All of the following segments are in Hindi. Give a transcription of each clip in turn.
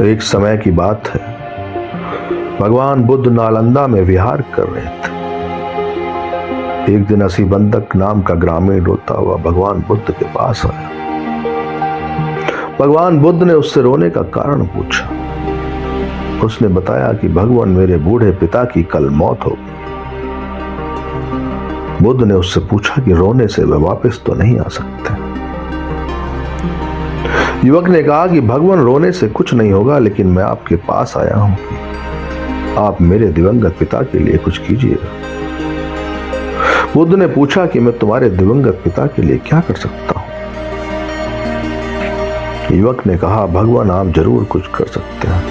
एक समय की बात है, भगवान बुद्ध नालंदा में विहार कर रहे थे। एक दिन असीबंदक नाम का ग्रामीण रोता हुआ भगवान बुद्ध के पास आया। भगवान बुद्ध ने उससे रोने का कारण पूछा। उसने बताया कि भगवान, मेरे बूढ़े पिता की कल मौत हो गई। बुद्ध ने उससे पूछा कि रोने से वे वापस तो नहीं आ सकते। युवक ने कहा कि भगवान, रोने से कुछ नहीं होगा, लेकिन मैं आपके पास आया हूं कि आप मेरे दिवंगत पिता के लिए कुछ कीजिएगा। बुद्ध ने पूछा कि मैं तुम्हारे दिवंगत पिता के लिए क्या कर सकता हूं। युवक ने कहा, भगवान, आप जरूर कुछ कर सकते हैं।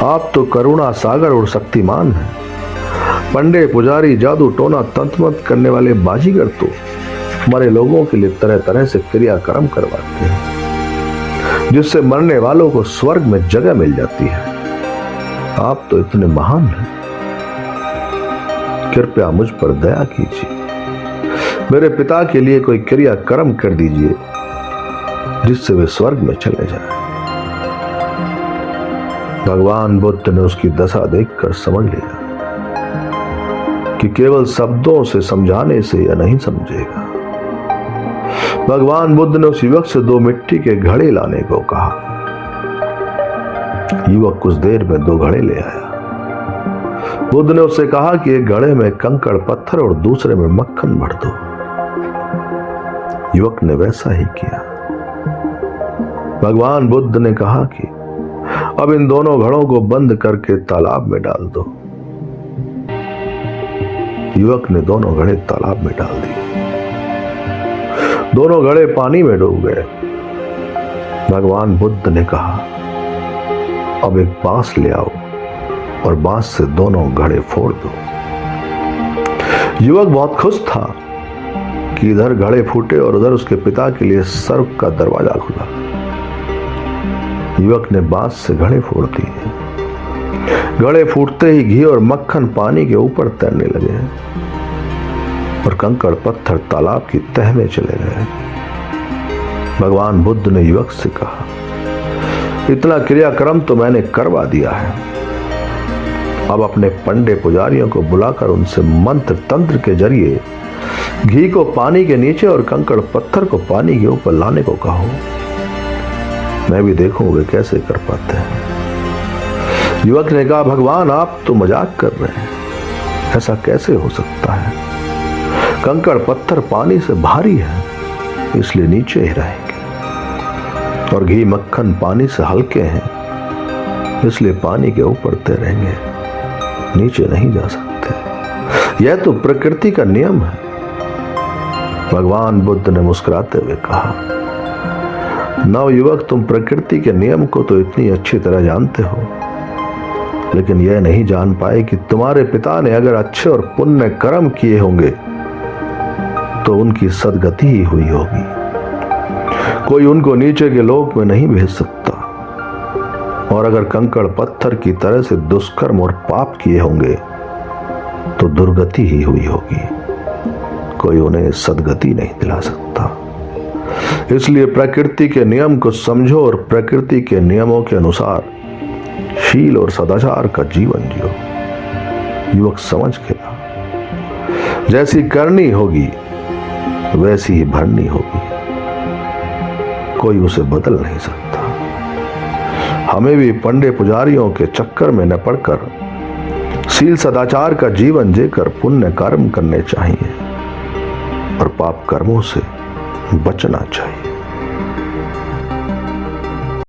आप तो करुणा सागर और शक्तिमान हैं। पंडे, पुजारी, जादू टोना, तंत्रमंत्र करने वाले बाजीगर तो मरे लोगों के लिए तरह तरह से क्रियाक्रम करवाते हैं, जिससे मरने वालों को स्वर्ग में जगह मिल जाती है। आप तो इतने महान हैं, कृपया मुझ पर दया कीजिए। मेरे पिता के लिए कोई क्रियाक्रम कर दीजिए जिससे वे स्वर्ग में चले जाएं। भगवान बुद्ध ने उसकी दशा देखकर समझ लिया कि केवल शब्दों से समझाने से यह नहीं समझेगा। भगवान बुद्ध ने उस युवक से 2 मिट्टी के घड़े लाने को कहा। युवक कुछ देर में 2 घड़े ले आया। बुद्ध ने उससे कहा कि एक घड़े में कंकड़ पत्थर और दूसरे में मक्खन भर दो। युवक ने वैसा ही किया। भगवान बुद्ध ने कहा कि अब इन दोनों घड़ों को बंद करके तालाब में डाल दो। युवक ने दोनों घड़े तालाब में डाल दिए। दोनों घड़े पानी में डूब गए। भगवान बुद्ध ने कहा, अब एक बांस ले आओ और बांस से दोनों घड़े फोड़ दो। युवक बहुत खुश था कि इधर घड़े फूटे और उधर उसके पिता के लिए स्वर्ग का दरवाजा खुला। युवक ने बांस से घड़े फोड़ दिए। घड़े फूटते ही घी और मक्खन पानी के ऊपर तैरने लगे और कंकड़ पत्थर तालाब की तह में चले गए। भगवान बुद्ध ने युवक से कहा, इतना क्रियाक्रम तो मैंने करवा दिया है। अब अपने पंडे पुजारियों को बुलाकर उनसे मंत्र तंत्र के जरिए घी को पानी के नीचे और कंकड़ पत्थर को पानी के ऊपर लाने को कहो। मैं भी देखूं वे कैसे कर पाते हैं। युवक ने कहा, भगवान, आप तो मजाक कर रहे हैं। ऐसा कैसे हो सकता है? कंकड़ पत्थर पानी से भारी है, इसलिए नीचे ही रहेंगे, और घी मक्खन पानी से हल्के हैं, इसलिए पानी के ऊपर तैरेंगे, नीचे नहीं जा सकते। यह तो प्रकृति का नियम है। भगवान बुद्ध ने मुस्कुराते हुए कहा, नवयुवक, तुम प्रकृति के नियम को तो इतनी अच्छी तरह जानते हो, लेकिन यह नहीं जान पाए कि तुम्हारे पिता ने अगर अच्छे और पुण्य कर्म किए होंगे तो उनकी सदगति ही हुई होगी। कोई उनको नीचे के लोक में नहीं भेज सकता, और अगर कंकड़ पत्थर की तरह से दुष्कर्म और पाप किए होंगे तो दुर्गति ही हुई होगी। कोई उन्हें सदगति नहीं दिला सकता। इसलिए प्रकृति के नियम को समझो और प्रकृति के नियमों के अनुसार शील और सदाचार का जीवन जियो। युवक समझ गया, जैसी करनी होगी वैसी ही भरनी होगी। कोई उसे बदल नहीं सकता। हमें भी पंडे पुजारियों के चक्कर में न पड़कर शील सदाचार का जीवन जीकर पुण्य कर्म करने चाहिए और पाप कर्मों से बचना चाहिए।